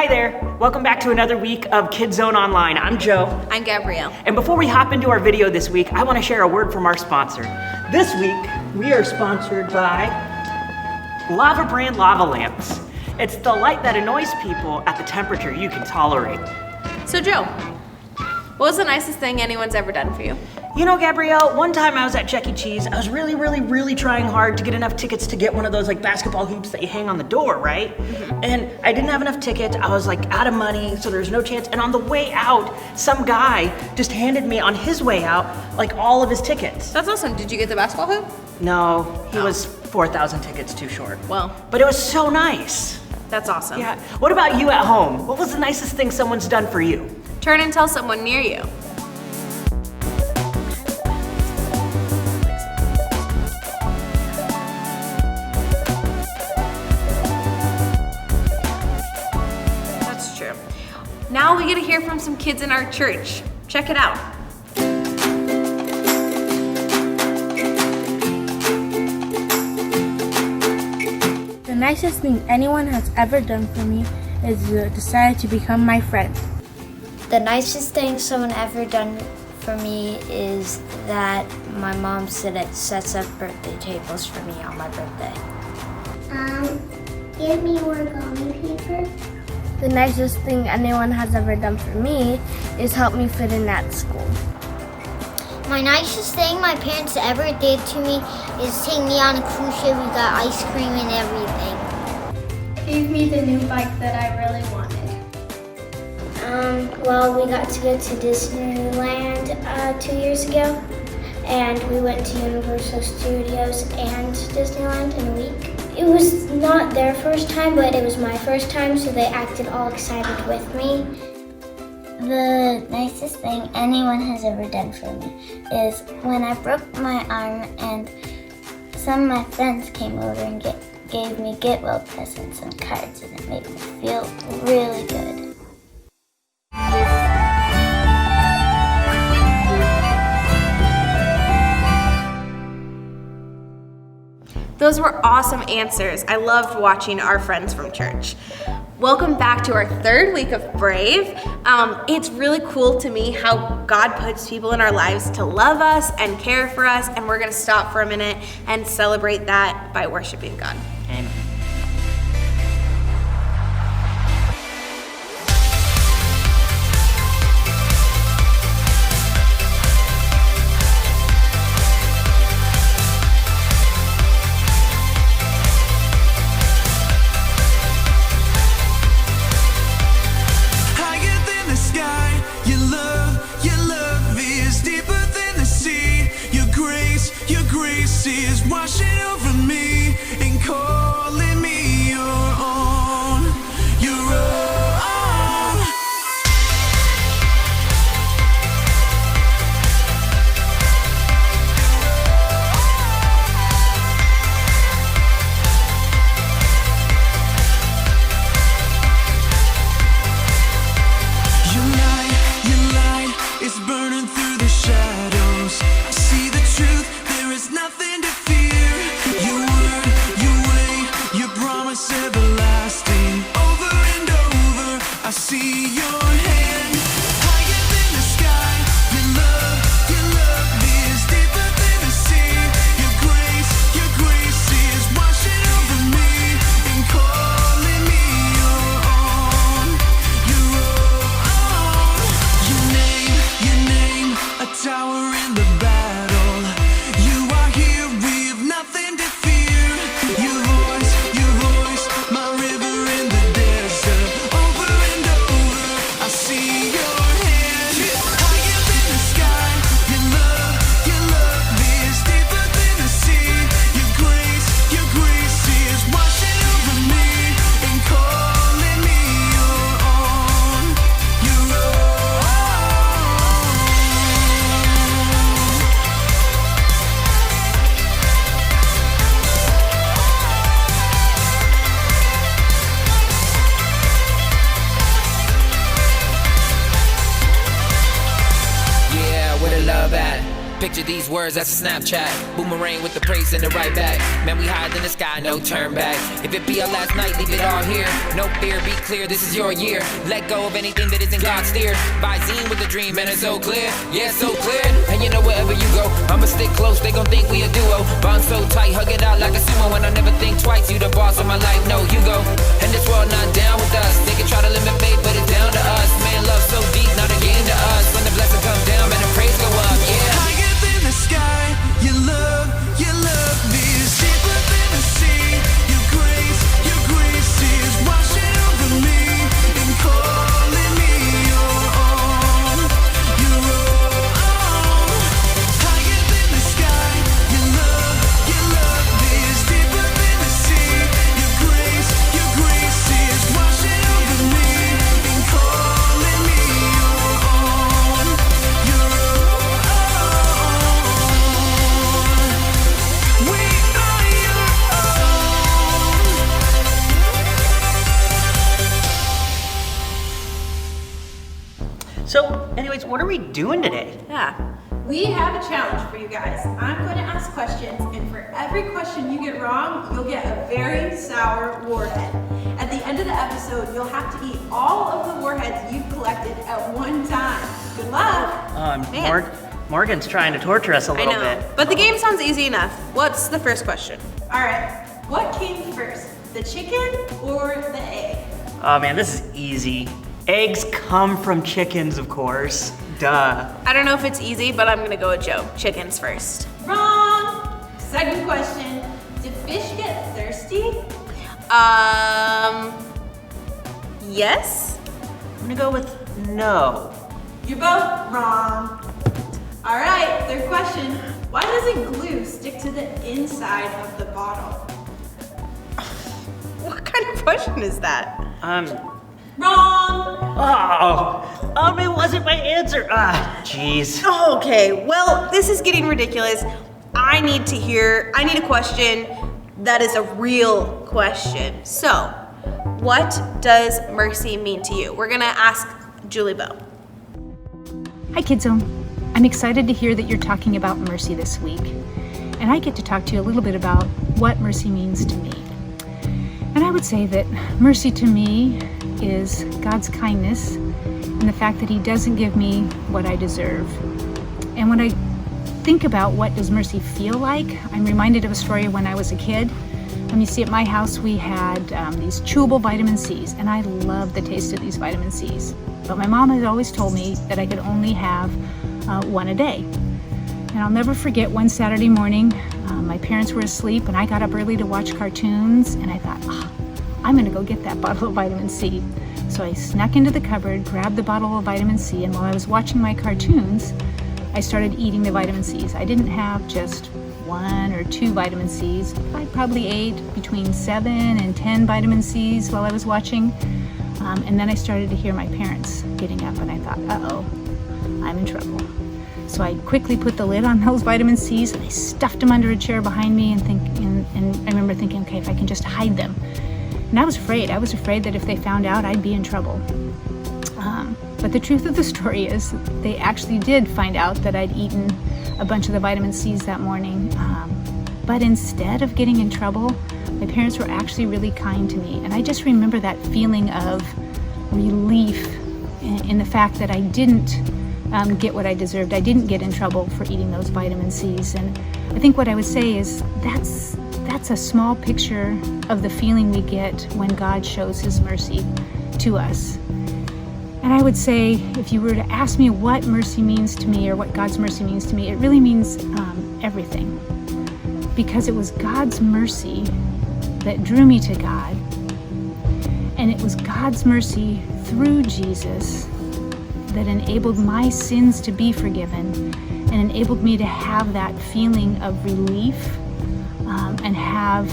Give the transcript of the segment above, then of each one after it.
Hi there, welcome back to another week of Kidzone Online. I'm Joe. I'm Gabrielle. And before we hop into our video this week, I want to share a word from our sponsor. This week, we are sponsored by Lava Brand Lava Lamps. It's the light that annoys people at the temperature you can tolerate. So Joe, what was the nicest thing anyone's ever done for you? You know, Gabrielle, one time I was at Chuck E. Cheese. I was really trying hard to get enough tickets to get one of those like basketball hoops that you hang on the door, right? And I didn't have enough tickets. I was like out of money, so there's no chance. And on the way out, some guy just handed me on his way out like all of his tickets. That's awesome. Did you get the basketball hoop? No, he was 4,000 tickets too short. Well, but it was so nice. That's awesome. Yeah. What about you at home? What was the nicest thing someone's done for you? Turn and tell someone near you. That's true. Now we get to hear from some kids in our church. Check it out. The nicest thing anyone has ever done for me is decide to become my friend. The nicest thing someone ever done for me is that my mom sets up birthday tables for me on my birthday. Give me origami paper. The nicest thing anyone has ever done for me is help me fit in at school. My nicest thing my parents ever did to me is take me on a cruise ship. We got ice cream and everything. Gave me the new bike that I really wanted. Well, we got to go to Disneyland 2 years ago, and we went to Universal Studios and Disneyland in a week. It was not their first time, but it was my first time, so they acted all excited with me. The nicest thing anyone has ever done for me is when I broke my arm and some of my friends came over and gave me get well presents and cards, and it made me feel really good. Those were awesome answers. I loved watching our friends from church. Welcome back to our third week of Brave. It's really cool to me how God puts people in our lives to love us and care for us, and we're gonna stop for a minute and celebrate that by worshiping God. Amen. Is washing over me and calling me your own, your own. Your light is burning through the shadows. I see the truth. There is nothing to fear. Your word, your way, your promise everlasting. Over and over, I see your hand. Higher than the sky, your love is deeper than the sea. Your grace is washing over me and calling me your own, your own. Your name, a tower in the battle. You are here, we have nothing to fear. Your voice, my river in the desert. Over and over, I see your hand. Higher than the sky, your love is deeper than the sea. Your grace is washing over me and calling me your own, your own. Yeah, where the love at? Picture these words, that's a Snapchat. Boomerang with the praise and the right back. Man, we higher than the sky, no turn back. If it be our last night, leave it all here. No fear, be clear, this is your year. Let go of anything that isn't God's steer. Visine with a dream, man, it's so clear. Yeah, so clear. And you know wherever you go, I'ma stick close, they gon' think we a duo. Bond so tight, hug it out like a sumo. And I never think twice, you the boss of my life, no, you go. And this world not down with us. They can try to limit faith, but it's down to us. Man, love so deep, not a game to us. When the blessing comes down, man, the praise go up, yeah. Higher than the sky, your love me is deeper than the sea. Your grace is washing over me and calling me your own. Your own. Higher than the sky, your love me is deeper than the sea. Your grace is washing over me and calling me your own. Your own. We are your own. So, anyways, what are we doing today? Yeah. We have a challenge for you guys. I'm going to ask questions, and for every question you get wrong, you'll get a very sour warhead. At the end of the episode, you'll have to eat all of the warheads you've collected at one time. Good luck. Man. Morgan's trying to torture us a I little know. bit. But the game sounds easy enough. What's the first question? All right. What came first, the chicken or the egg? Oh man, this is easy. Eggs come from chickens, of course. Duh. I don't know if it's easy, but I'm gonna go with Joe. Chickens first. Wrong. Second question. Did fish get thirsty? Yes? I'm gonna go with no. You're both wrong. All right, third question. Why doesn't glue stick to the inside of the bottle? What kind of question is that? Wrong. Oh, it wasn't my answer. Jeez. Okay, well, this is getting ridiculous. I need a question that is a real question. So, what does mercy mean to you? We're gonna ask Julie Bowe. Hi Kidzone. I'm excited to hear that you're talking about mercy this week. And I get to talk to you a little bit about what mercy means to me. And I would say that mercy to me is God's kindness and the fact that He doesn't give me what I deserve. And when I think about what does mercy feel like, I'm reminded of a story when I was a kid. You see, at my house we had these chewable vitamin C's, and I love the taste of these vitamin C's. But my mom had always told me that I could only have one a day. And I'll never forget one Saturday morning, my parents were asleep and I got up early to watch cartoons, and I thought, I'm gonna go get that bottle of vitamin C. So I snuck into the cupboard, grabbed the bottle of vitamin C, and while I was watching my cartoons, I started eating the vitamin C's. I didn't have just 1 or 2 vitamin C's. I probably ate between 7 and 10 vitamin C's while I was watching. And then I started to hear my parents getting up, and I thought, uh-oh, I'm in trouble. So I quickly put the lid on those vitamin C's and I stuffed them under a chair behind me, and I remember thinking, okay, if I can just hide them. And I was afraid. I was afraid that if they found out, I'd be in trouble. But the truth of the story is they actually did find out that I'd eaten a bunch of the vitamin C's that morning. But instead of getting in trouble, my parents were actually really kind to me. And I just remember that feeling of relief in the fact that I didn't get what I deserved. I didn't get in trouble for eating those vitamin C's. And I think what I would say is that's a small picture of the feeling we get when God shows His mercy to us. And I would say, if you were to ask me what mercy means to me or what God's mercy means to me, it really means everything. Because it was God's mercy that drew me to God. And it was God's mercy through Jesus that enabled my sins to be forgiven and enabled me to have that feeling of relief and have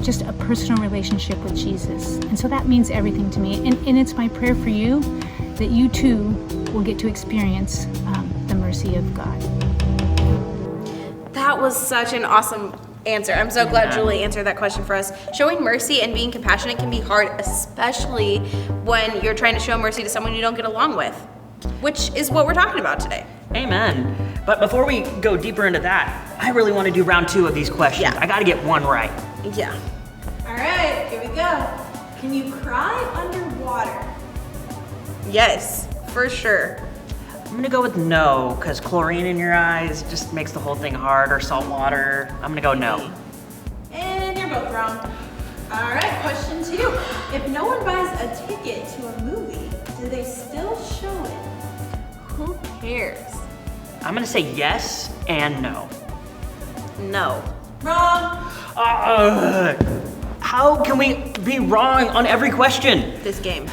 just a personal relationship with Jesus. And so that means everything to me. And it's my prayer for you that you too will get to experience the mercy of God. That was such an awesome answer. I'm so glad Julie answered that question for us. Showing mercy and being compassionate can be hard, especially when you're trying to show mercy to someone you don't get along with. which is what we're talking about today. Amen. But before we go deeper into that, I really want to do round 2 of these questions. Yeah. I got to get one right. Yeah. All right, here we go. Can you cry underwater? Yes, for sure. I'm going to go with no, because chlorine in your eyes just makes the whole thing hard, or salt water. I'm going to go no. And you're both wrong. All right, question 2. If no one buys a ticket to a movie, do they still show it? Who cares? I'm going to say yes and no. No. Wrong. How can we be wrong on every question? This game.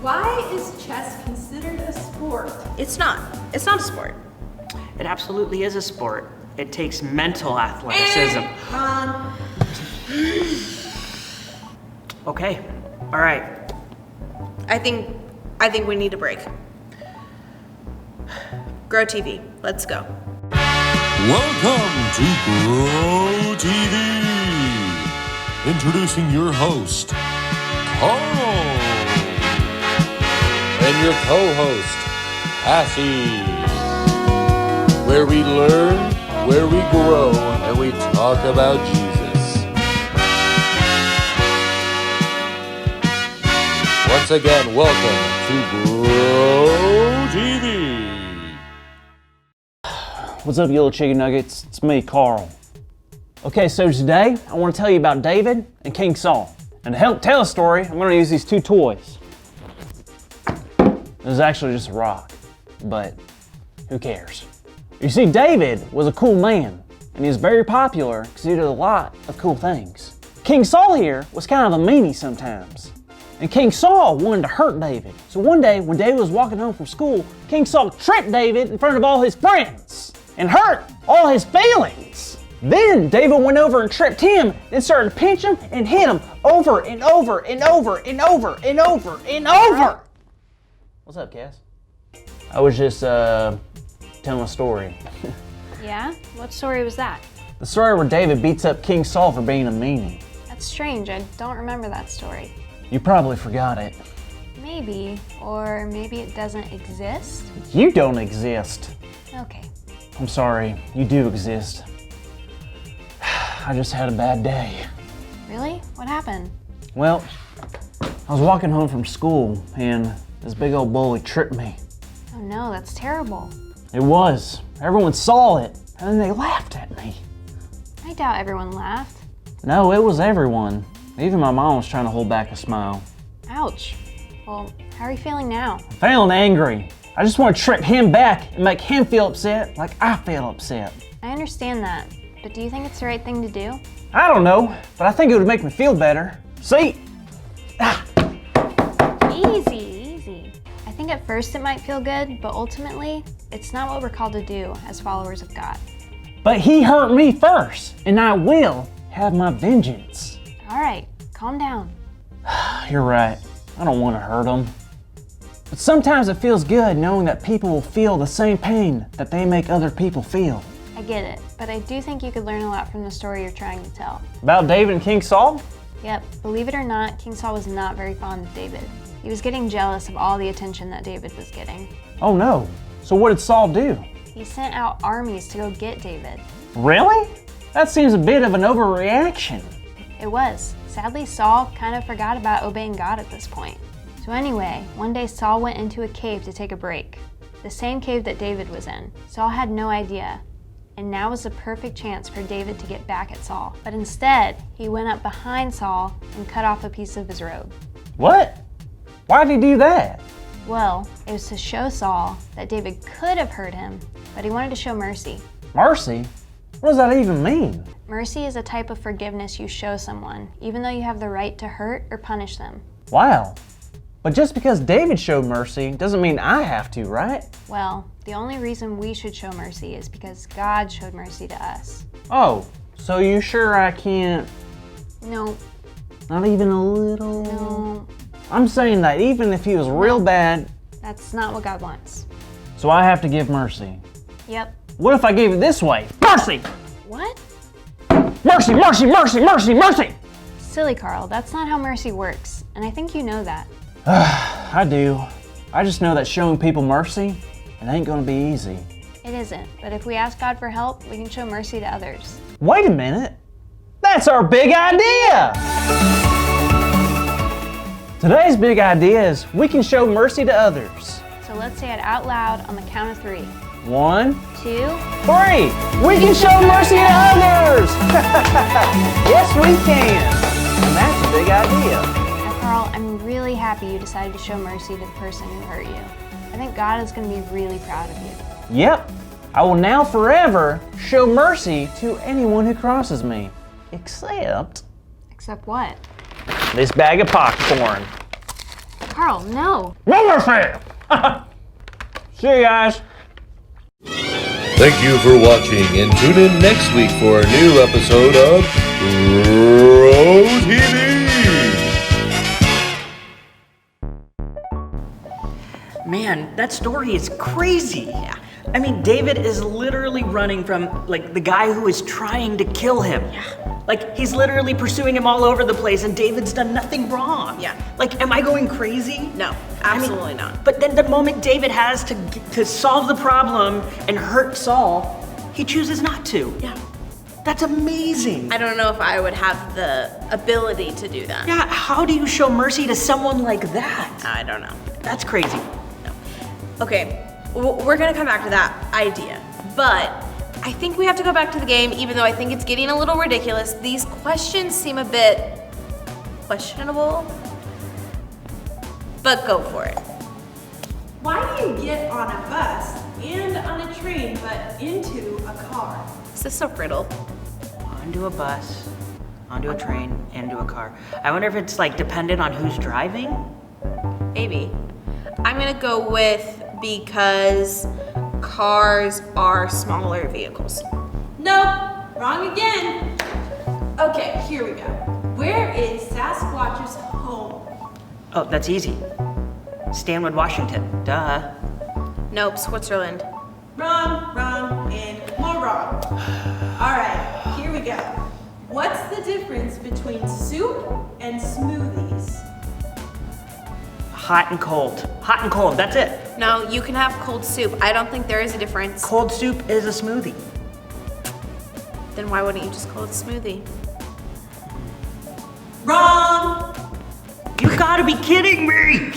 Why is chess considered a sport? It's not. It's not a sport. It absolutely is a sport. It takes mental athleticism. Wrong. Okay, all right. I think we need a break. Grow TV. Let's go. Welcome to Grow TV. Introducing your host, Carl. And your co-host, Cassie. Where we learn, where we grow, and we talk about Jesus. Once again, welcome to Grow TV. What's up, you little chicken nuggets? It's me, Carl. Okay, so today I want to tell you about David and King Saul. And to help tell a story, I'm going to use these 2 toys. This is actually just a rock, but who cares? You see, David was a cool man, and he was very popular because he did a lot of cool things. King Saul here was kind of a meanie sometimes. And King Saul wanted to hurt David. So one day, when David was walking home from school, King Saul tripped David in front of all his friends and hurt all his feelings. Then David went over and tripped him, then started to pinch him and hit him over and over and over and over and over and over. What's up, Cass? I was just telling a story. Yeah? What story was that? The story where David beats up King Saul for being a meanie. That's strange. I don't remember that story. You probably forgot it. Maybe. Or maybe it doesn't exist? You don't exist. Okay. I'm sorry, you do exist. I just had a bad day. Really? What happened? Well, I was walking home from school and this big old bully tripped me. Oh no, that's terrible. It was. Everyone saw it and then they laughed at me. I doubt everyone laughed. No, it was everyone. Even my mom was trying to hold back a smile. Ouch. Well, how are you feeling now? I'm feeling angry. I just want to trip him back and make him feel upset like I feel upset. I understand that, but do you think it's the right thing to do? I don't know, but I think it would make me feel better. See? Ah. Easy. I think at first it might feel good, but ultimately, it's not what we're called to do as followers of God. But he hurt me first, and I will have my vengeance. All right, calm down. You're right. I don't want to hurt him. But sometimes it feels good knowing that people will feel the same pain that they make other people feel. I get it, but I do think you could learn a lot from the story you're trying to tell. About David and King Saul? Yep, believe it or not, King Saul was not very fond of David. He was getting jealous of all the attention that David was getting. Oh no. So what did Saul do? He sent out armies to go get David. Really? That seems a bit of an overreaction. It was. Sadly, Saul kind of forgot about obeying God at this point. So anyway, one day Saul went into a cave to take a break. The same cave that David was in. Saul had no idea. And now was the perfect chance for David to get back at Saul. But instead, he went up behind Saul and cut off a piece of his robe. What? Why did he do that? Well, it was to show Saul that David could have hurt him, but he wanted to show mercy. Mercy? What does that even mean? Mercy is a type of forgiveness you show someone, even though you have the right to hurt or punish them. Wow. But just because David showed mercy doesn't mean I have to, right? Well, the only reason we should show mercy is because God showed mercy to us. Oh, so you sure I can't? No. Not even a little? No. I'm saying that even if he was real bad. That's not what God wants. So I have to give mercy. Yep. What if I gave it this way? Mercy! What? Mercy, mercy, mercy, mercy, mercy! Silly Carl, that's not how mercy works, and I think you know that. I do. I just know that showing people mercy, it ain't gonna be easy. It isn't, but if we ask God for help, we can show mercy to others. Wait a minute. That's our big idea! Today's big idea is we can show mercy to others. So let's say it out loud on the count of 3. 1, 2, 3. We can show mercy to others! Yes, we can. And that's a big idea. Now, Carl, I'm really happy you decided to show mercy to the person who hurt you. I think God is going to be really proud of you. Yep. I will now forever show mercy to anyone who crosses me. Except what? this bag of popcorn. Carl, no. No more fair! See you guys. Thank you for watching, and tune in next week for a new episode of Bro TV. Man, that story is crazy. Yeah. I mean, David is literally running from, like, the guy who is trying to kill him. Yeah. Like, he's literally pursuing him all over the place, and David's done nothing wrong. Yeah. Like, am I going crazy? No, absolutely not. But then the moment David has to solve the problem and hurt Saul, he chooses not to. Yeah. That's amazing. I don't know if I would have the ability to do that. Yeah, how do you show mercy to someone like that? I don't know. That's crazy. No. Okay, we're gonna come back to that idea, but I think we have to go back to the game, even though I think it's getting a little ridiculous. These questions seem a bit questionable, but go for it. Why do you get on a bus and on a train, but into a car? Is this a riddle? Onto a bus, onto a train, into a car. I wonder if it's like dependent on who's driving? Maybe. I'm gonna go with because cars are smaller vehicles. Nope, wrong again. Okay, here we go. Where is Sasquatch's home? Oh, that's easy. Stanwood, Washington. Duh. Nope, Switzerland. Wrong, and more wrong. All right, here we go. What's the difference between soup and smoothies? Hot and cold. Hot and cold, that's it. No, you can have cold soup. I don't think there is a difference. Cold soup is a smoothie. Then why wouldn't you just call it a smoothie? Wrong! You gotta be kidding me!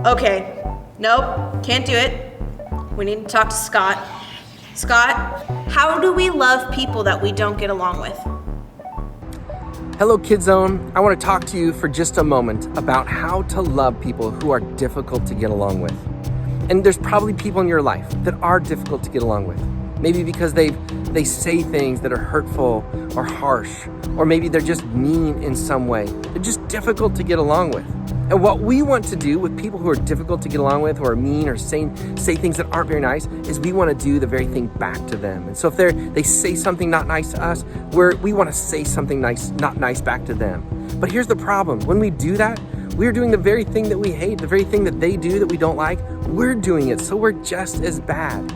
Okay, nope, can't do it. We need to talk to Scott. Scott, how do we love people that we don't get along with? Hello, Kidzone. I want to talk to you for just a moment about how to love people who are difficult to get along with. And there's probably people in your life that are difficult to get along with. Maybe because they say things that are hurtful or harsh, or maybe they're just mean in some way. They're just difficult to get along with. And what we want to do with people who are difficult to get along with, who are mean or say things that aren't very nice, is we want to do the very thing back to them. And so if they say something not nice to us, we want to say something not nice back to them. But here's the problem. When we do that, we're doing the very thing that we hate, the very thing that they do that we don't like. We're doing it, so we're just as bad.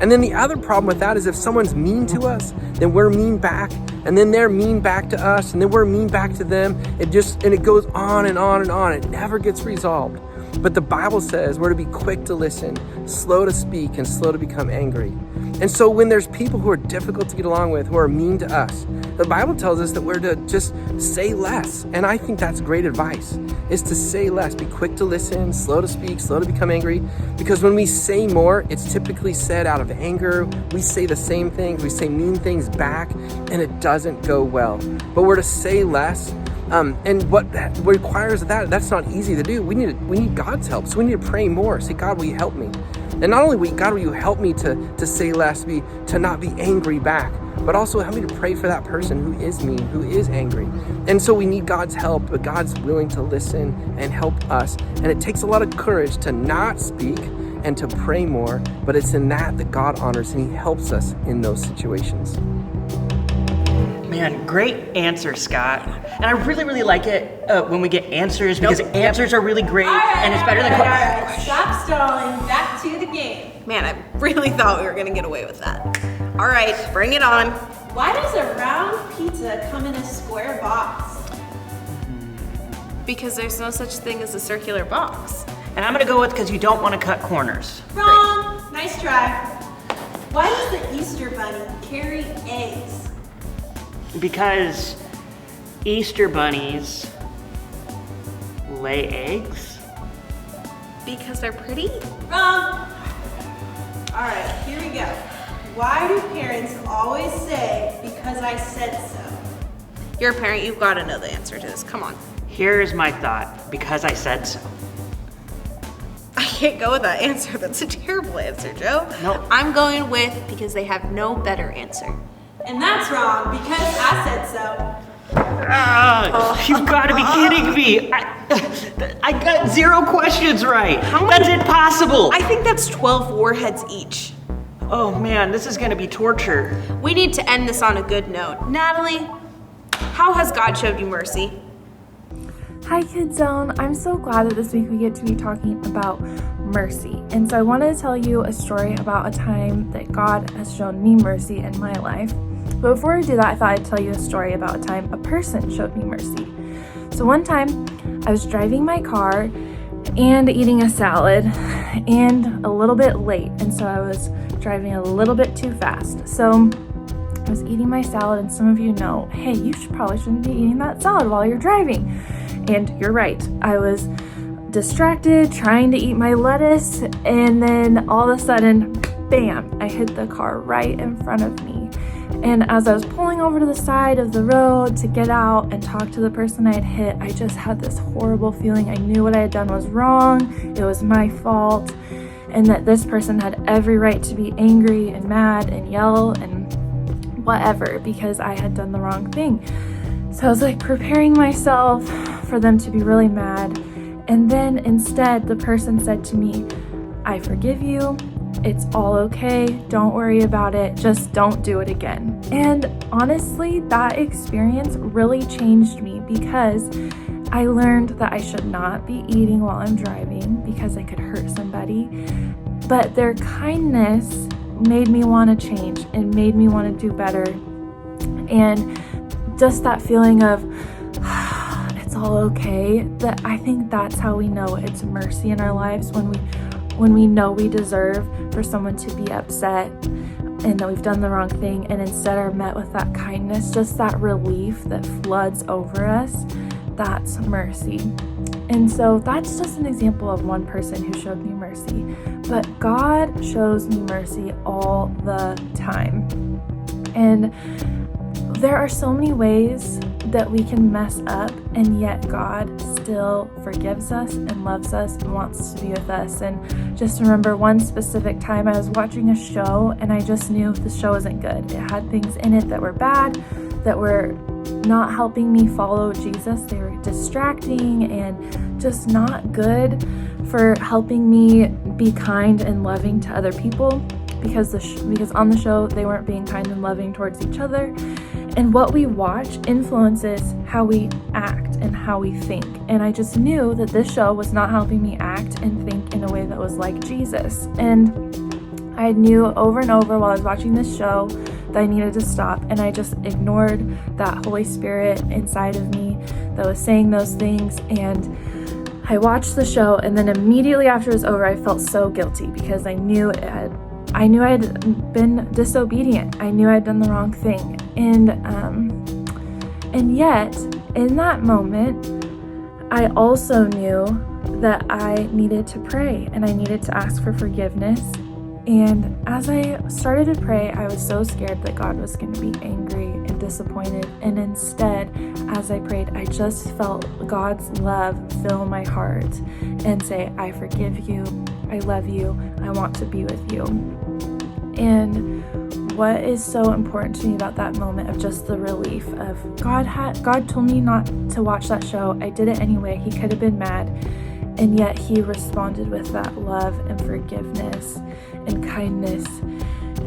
And then the other problem with that is if someone's mean to us, then we're mean back, and then they're mean back to us, and then we're mean back to them. It goes on and on and on. It never gets resolved. But the Bible says we're to be quick to listen, slow to speak, and slow to become angry. And so when there's people who are difficult to get along with, who are mean to us, the Bible tells us that we're to just say less. And I think that's great advice, is to say less. Be quick to listen, slow to speak, slow to become angry. Because when we say more, it's typically said out of anger. We say the same things, we say mean things back, and it doesn't go well. But we're to say less. And what requires that's not easy to do. We need God's help. So we need to pray more. Say, God, will you help me? And not only God, will you help me to say less, to not be angry back, but also help me to pray for that person who is mean, who is angry. And so we need God's help, but God's willing to listen and help us. And it takes a lot of courage to not speak and to pray more, but it's in that God honors and He helps us in those situations. Man, great answer, Scott. And I really, really like it when we get answers, because answers are really great, and it's better than questions. Stop stalling, back to the game. Man, I really thought we were gonna get away with that. All right, bring it on. Why does a round pizza come in a square box? Because there's no such thing as a circular box. And I'm gonna go with because you don't want to cut corners. Wrong. Nice try. Why does the Easter bunny carry eggs? Because Easter bunnies lay eggs? Because they're pretty? Wrong. All right, here we go. Why do parents always say, because I said so? You're a parent, you've got to know the answer to this. Come on. Here's my thought, because I said so. I can't go with that answer. That's a terrible answer, Joe. Nope. I'm going with because they have no better answer. And that's wrong, because I said so. You've got to be kidding me. I got 0 questions right. That's impossible. I think that's 12 warheads each. Oh man, this is gonna be torture. We need to end this on a good note. Natalie, how has God showed you mercy? Hi Kidzone, I'm so glad that this week we get to be talking about mercy. And so I wanted to tell you a story about a time that God has shown me mercy in my life. But before I do that, I thought I'd tell you a story about a time a person showed me mercy. So one time I was driving my car and eating a salad and a little bit late. And so I was driving a little bit too fast. So I was eating my salad, and some of you know, hey, you probably shouldn't be eating that salad while you're driving. And you're right, I was distracted trying to eat my lettuce, and then all of a sudden, bam, I hit the car right in front of me. And as I was pulling over to the side of the road to get out and talk to the person I had hit, I just had this horrible feeling. I knew what I had done was wrong, it was my fault, and that this person had every right to be angry and mad and yell and whatever because I had done the wrong thing. So I was like preparing myself for them to be really mad. And then instead the person said to me, I forgive you. It's all okay. Don't worry about it. Just don't do it again. And honestly, that experience really changed me because I learned that I should not be eating while I'm driving because I could hurt somebody. But their kindness made me want to change and made me want to do better. And just that feeling of it's all okay, that I think that's how we know it's mercy in our lives, when we know we deserve for someone to be upset and that we've done the wrong thing, and instead are met with that kindness, just that relief that floods over us. That's mercy. And so that's just an example of one person who showed me mercy. But God shows me mercy all the time. And there are so many ways that we can mess up, and yet God still forgives us and loves us and wants to be with us. And just remember one specific time I was watching a show and I just knew the show wasn't good. It had things in it that were bad, that were not helping me follow Jesus. They were distracting and just not good for helping me be kind and loving to other people, because on the show they weren't being kind and loving towards each other. And what we watch influences how we act and how we think. And I just knew that this show was not helping me act and think in a way that was like Jesus. And I knew over and over while I was watching this show that I needed to stop, and I just ignored that Holy Spirit inside of me that was saying those things. And I watched the show, and then immediately after it was over, I felt so guilty because I knew I had been disobedient. I knew I had done the wrong thing. And yet, in that moment, I also knew that I needed to pray and I needed to ask for forgiveness. And as I started to pray, I was so scared that God was going to be angry and disappointed. And instead, as I prayed, I just felt God's love fill my heart and say, I forgive you, I love you, I want to be with you. And what is so important to me about that moment of just the relief of God told me not to watch that show. I did it anyway. He could have been mad. And yet he responded with that love and forgiveness and kindness.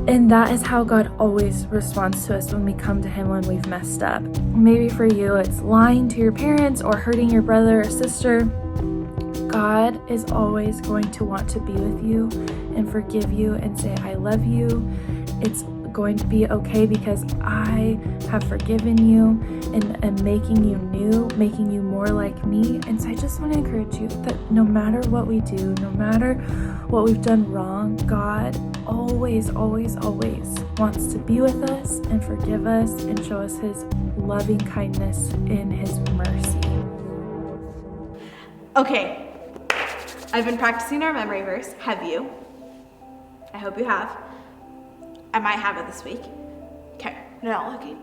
And that is how God always responds to us when we come to him when we've messed up. Maybe for you, it's lying to your parents or hurting your brother or sister. God is always going to want to be with you and forgive you and say, I love you. It's going to be okay because I have forgiven you and am making you new, making you more like me. And so I just want to encourage you that no matter what we do, no matter what we've done wrong, God always, always, always wants to be with us and forgive us and show us his loving kindness in his mercy. Okay, I've been practicing our memory verse. Have you? I hope you have. I might have it this week. Okay, not looking.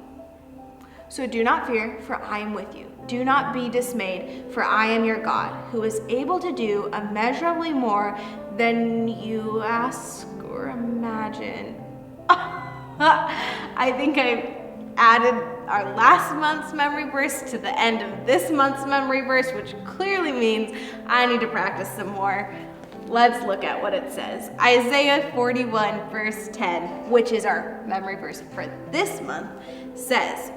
So do not fear, for I am with you. Do not be dismayed, for I am your God, who is able to do immeasurably more than you ask or imagine. I think I added our last month's memory verse to the end of this month's memory verse, which clearly means I need to practice some more. Let's look at what it says. Isaiah 41 verse 10, which is our memory verse for this month, says,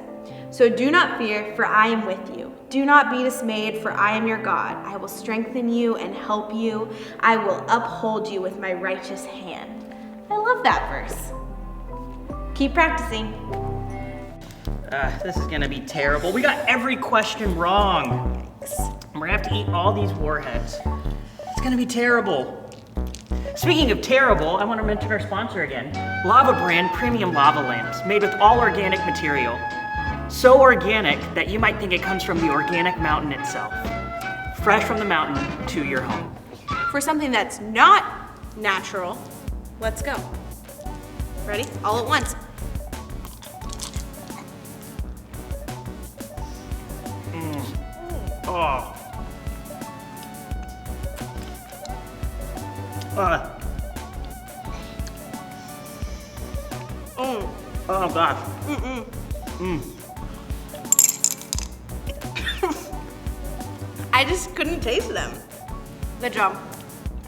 "So do not fear, for I am with you. Do not be dismayed, for I am your God. I will strengthen you and help you. I will uphold you with my righteous hand." I love that verse. Keep practicing. This is gonna be terrible. We got every question wrong. We're gonna have to eat all these warheads. It's gonna be terrible. Speaking of terrible, I want to mention our sponsor again. Lava Brand Premium Lava Lamps, made with all organic material. So organic that you might think it comes from the organic mountain itself. Fresh from the mountain to your home. For something that's not natural, let's go. Ready? All at once. Oh. Oh gosh. I just couldn't taste them. Good job.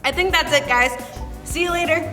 I think that's it, guys. See you later.